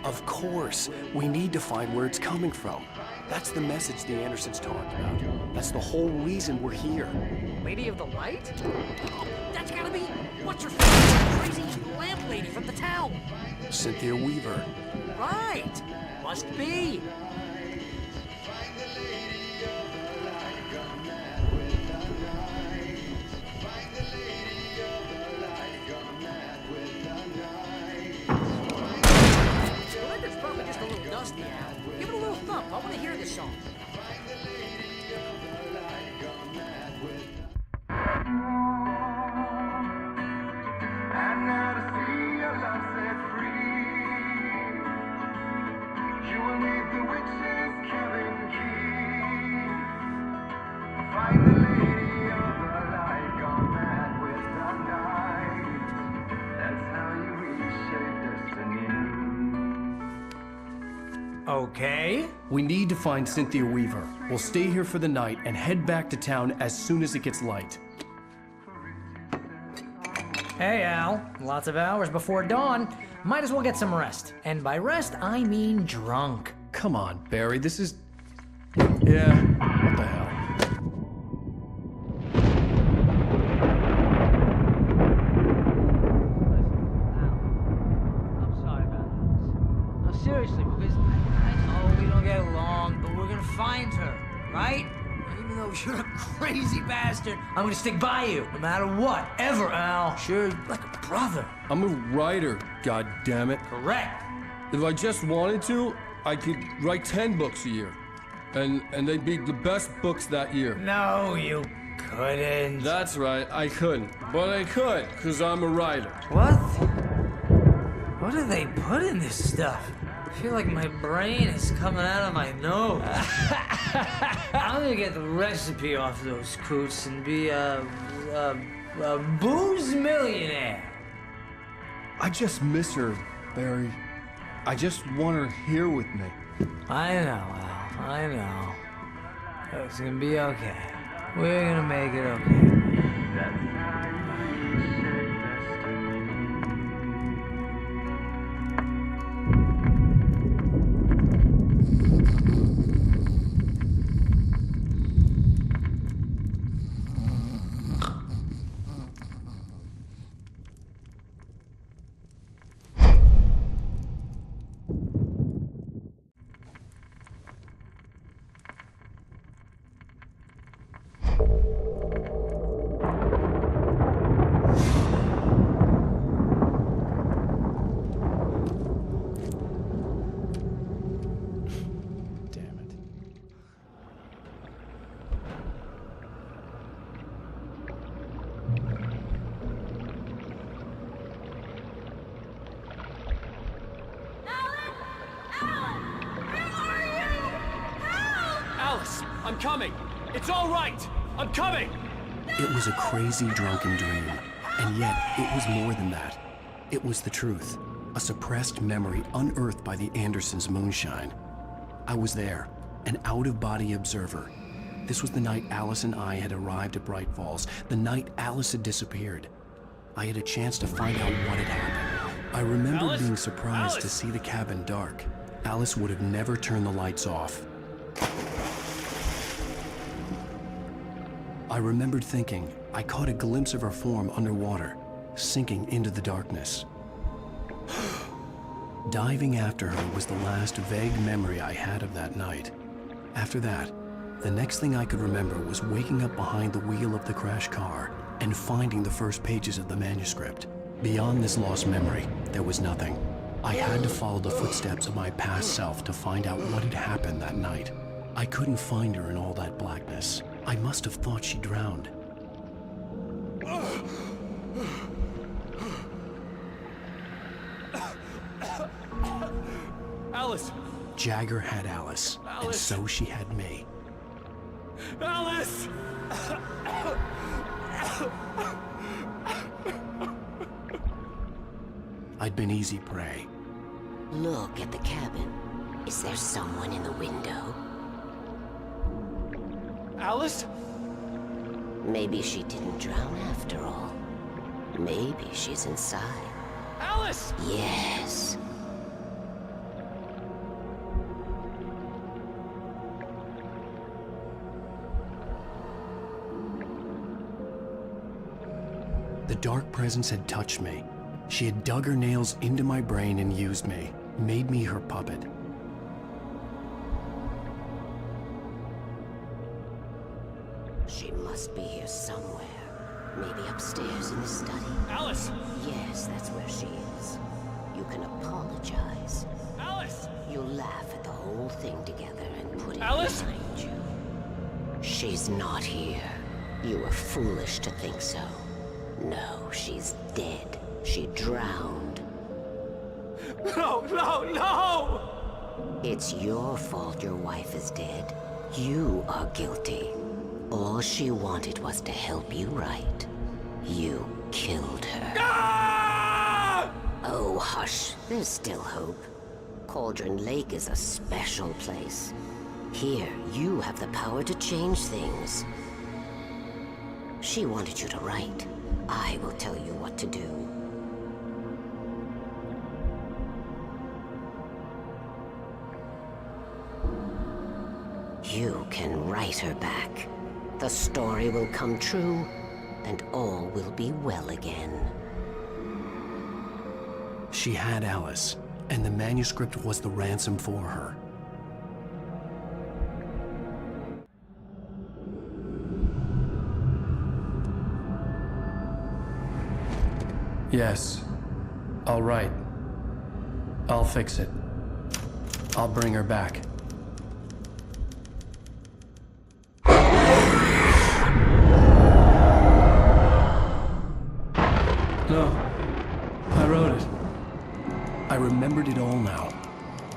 Of course. We need to find where it's coming from. That's the message the Andersons talked about. That's the whole reason we're here. Lady of the Light? Oh, that's gotta be... What's her face? Crazy lamp lady from the town. Cynthia Weaver. Right. Must be. The record's probably just a little dusty, Al. Give it a little thump. I want to hear this song. Okay. We need to find Cynthia Weaver. We'll stay here for the night and head back to town as soon as it gets light. Hey, Al. Lots of hours before dawn. Might as well get some rest. And by rest, I mean drunk. Come on, Barry, this is... Yeah, what the hell? I'm sorry about this. No, seriously, because I know we don't get along, but we're gonna find her, right? Even though you're a crazy bastard, I'm gonna stick by you, no matter what, ever, Al. Sure, like a brother. I'm a writer, goddammit. Correct. If I just wanted to, I could write 10 books a year. And they'd be the best books that year. No, you couldn't. That's right, I couldn't. But I could, because I'm a writer. What? What do they put in this stuff? I feel like my brain is coming out of my nose. I'm gonna get the recipe off those coots and be a booze millionaire. I just miss her, Barry. I just want her here with me. I know, Al. I know. It's gonna be okay. We're gonna make it okay. I'm coming! It's all right! I'm coming! It was a crazy drunken dream, and yet it was more than that. It was the truth, a suppressed memory unearthed by the Andersons' moonshine. I was there, an out-of-body observer. This was the night Alice and I had arrived at Bright Falls, the night Alice had disappeared. I had a chance to find out what had happened. I remember being surprised to see the cabin dark. Alice would have never turned the lights off. I remembered thinking I caught a glimpse of her form underwater, sinking into the darkness. Diving after her was the last vague memory I had of that night. After that, the next thing I could remember was waking up behind the wheel of the crashed car and finding the first pages of the manuscript. Beyond this lost memory, there was nothing. I had to follow the footsteps of my past self to find out what had happened that night. I couldn't find her in all that blackness. I must have thought she drowned. Alice! Jagger had Alice, and Alice! so she had me. Alice! I'd been easy prey. Look at the cabin. Is there someone in the window? Alice? Maybe she didn't drown after all. Maybe she's inside. Alice! Yes. The dark presence had touched me. She had dug her nails into my brain and used me, made me her puppet. She must be here somewhere. Maybe upstairs in the study. Alice! Yes, that's where she is. You can apologize. Alice! You'll laugh at the whole thing together and put it Alice? behind you. She's not here. You were foolish to think so. No, she's dead. She drowned. No, no, no! It's your fault your wife is dead. You are guilty. All she wanted was to help you right. You killed her. Ah! Oh, hush. There's still hope. Cauldron Lake is a special place. Here, you have the power to change things. She wanted you to write. I will tell you what to do. You can write her back. The story will come true, and all will be well again. She had Alice, and the manuscript was the ransom for her. Yes. All right. I'll fix it. I'll bring her back. No. I wrote it. I remembered it all now.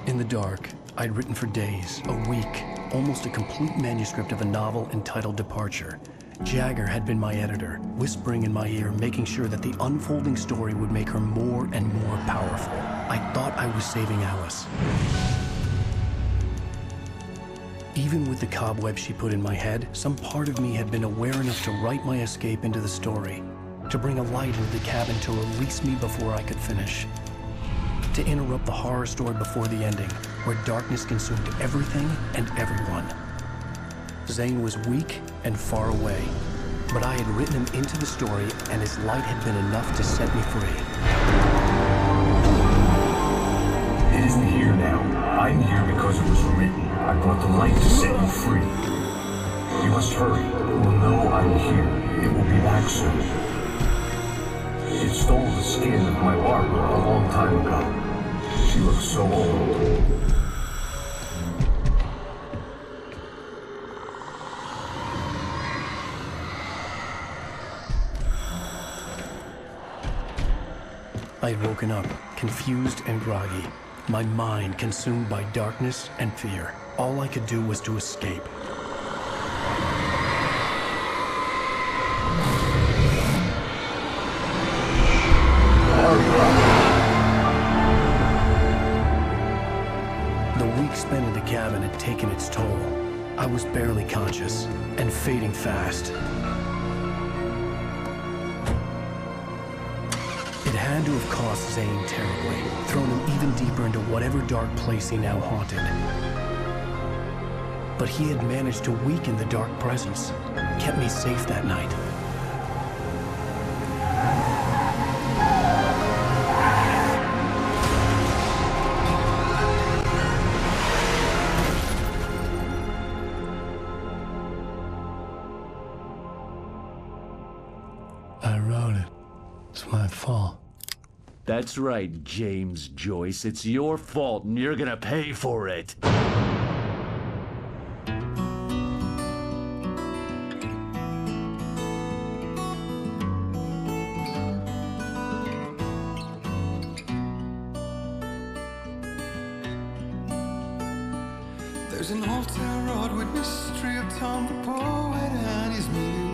In the dark, I'd written for days, a week, almost a complete manuscript of a novel entitled Departure. Jagger had been my editor, whispering in my ear, making sure that the unfolding story would make her more and more powerful. I thought I was saving Alice. Even with the cobweb she put in my head, some part of me had been aware enough to write my escape into the story, to bring a light into the cabin to release me before I could finish, to interrupt the horror story before the ending, where darkness consumed everything and everyone. Zane was weak and far away, but I had written him into the story, and his light had been enough to set me free. It isn't here now. I'm here because it was written. I brought the light to set you free. You must hurry. It will know I'm here. It will be back soon. It stole the skin of my Barbara a long time ago. She looks so old. I had woken up, confused and groggy, my mind consumed by darkness and fear. All I could do was to escape. The week spent in the cabin had taken its toll. I was barely conscious, and fading fast. It had to have cost Zane terribly, thrown him even deeper into whatever dark place he now haunted. But he had managed to weaken the dark presence, kept me safe that night. I wrote it. It's my fault. That's right, James Joyce. It's your fault, and you're gonna pay for it. There's an old tarot with mystery of Tom the poet and his million